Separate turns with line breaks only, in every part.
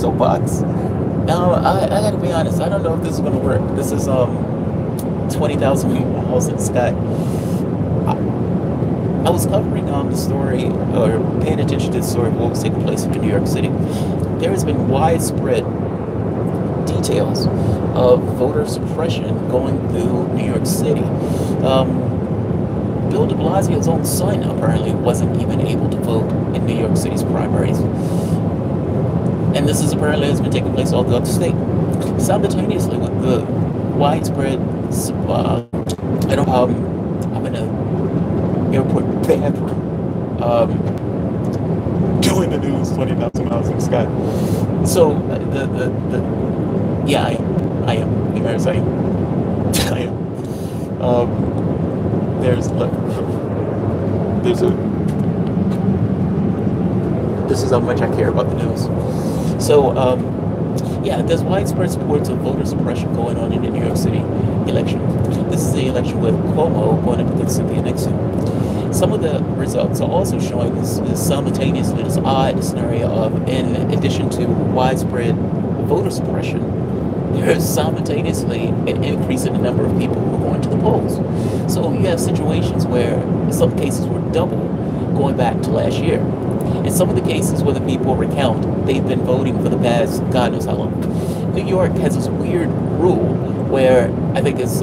soapbox. I gotta be honest. I don't know if this is gonna work. This is 20,000 people house in the sky. I was covering the story or paying attention to the story of what was taking place in New York City. There has been widespread details of voter suppression going through New York City. Bill de Blasio's own son apparently wasn't even able to vote in New York City's primaries. And this is apparently has been taking place all throughout the state. Simultaneously with the widespread, I don't I'm in an airport bathroom, doing the news 20,000 miles in the sky. So, yeah, I am. Yes, I am. I am. This is how much I care about the news. So, yeah, there's widespread support of voter suppression going on in the New York City election. This is the election with Cuomo going up against Cynthia Nixon. Some of the results are also showing this simultaneously this odd scenario of, in addition to widespread voter suppression, there's simultaneously an increase in the number of people who are going to the polls. So you have situations where in some cases were double going back to last year. In some of the cases where the people recount, they've been voting for the past God knows how long. New York has this weird rule where I think it's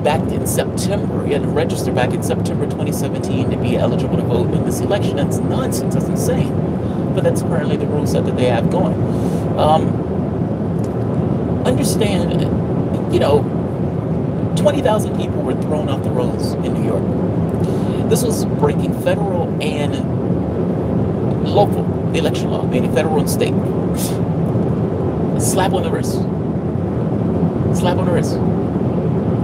back in September. You had to register back in September 2017 to be eligible to vote in this election. That's nonsense. That's insane. But that's apparently the rule set that they have going. Understand, 20,000 people were thrown off the roads in New York. This was breaking federal and local election law, meaning federal and state. Slap on the wrist. Slap on the wrist.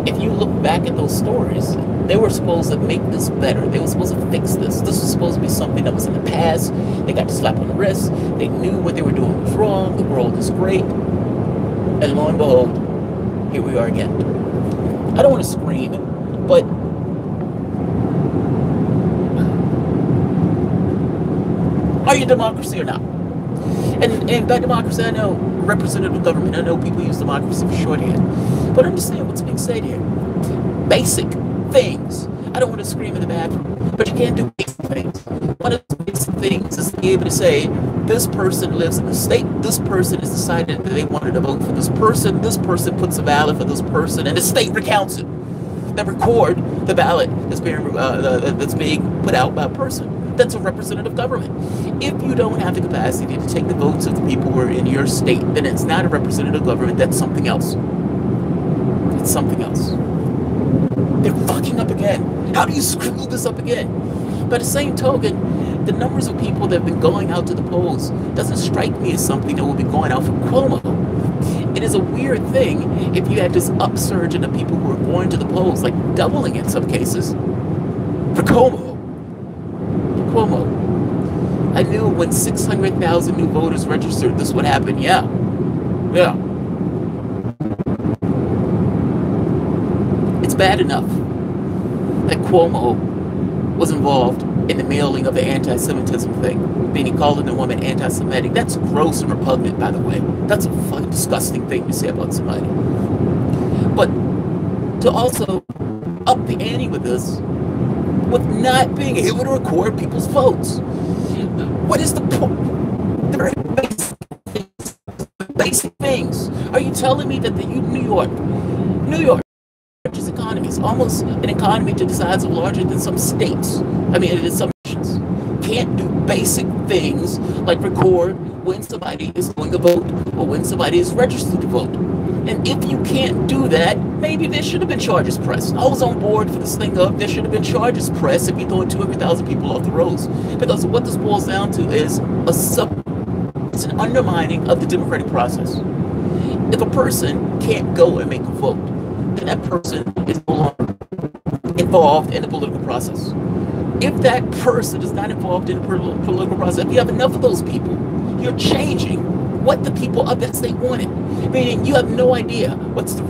If you look back at those stories, they were supposed to make this better. They were supposed to fix this. This was supposed to be something that was in the past. They got to slap on the wrist. They knew what they were doing was wrong. The world is great. And lo and behold, here we are again. I don't want to scream, but are you a democracy or not? And by democracy, I know representative government. I know people use democracy for shorthand. But understand what's being said here. Basic things. I don't want to scream in the bathroom, but you can't do basic things. One of the basic things is to be able to say, this person lives in the state, this person has decided that they wanted to vote for this person puts a ballot for this person, and the state recounts it. They record the ballot that's being put out by a person. That's a representative government. If you don't have the capacity to take the votes of the people who are in your state, then it's not a representative government, that's something else. It's something else. They're fucking up again. How do you screw this up again? By the same token, the numbers of people that have been going out to the polls doesn't strike me as something that will be going out for Cuomo. It is a weird thing if you had this upsurge in the people who are going to the polls, like doubling in some cases, for Cuomo. I knew when 600,000 new voters registered, this would happen. Yeah. It's bad enough that Cuomo was involved in the mailing of the anti-Semitism thing, meaning calling the woman anti-Semitic. That's gross and repugnant, by the way. That's a fucking disgusting thing to say about somebody. But to also up the ante with this, with not being able to record people's votes. What is the point? The very basic things. Are you telling me that New York, largest economy is almost an economy to the size of larger than some states? I mean, it is some nations. Can't do basic things like record when somebody is going to vote or when somebody is registered to vote. And if you can't do that, maybe there should have been charges pressed. I was on board for this thing of there should have been charges pressed if you're throwing 200,000 people off the roads. Because what this boils down to is it's an undermining of the democratic process. If a person can't go and make a vote, then that person is no longer involved in the political process. If that person is not involved in the political process, if you have enough of those people, you're changing what the people of that state wanted. Meaning you have no idea what's the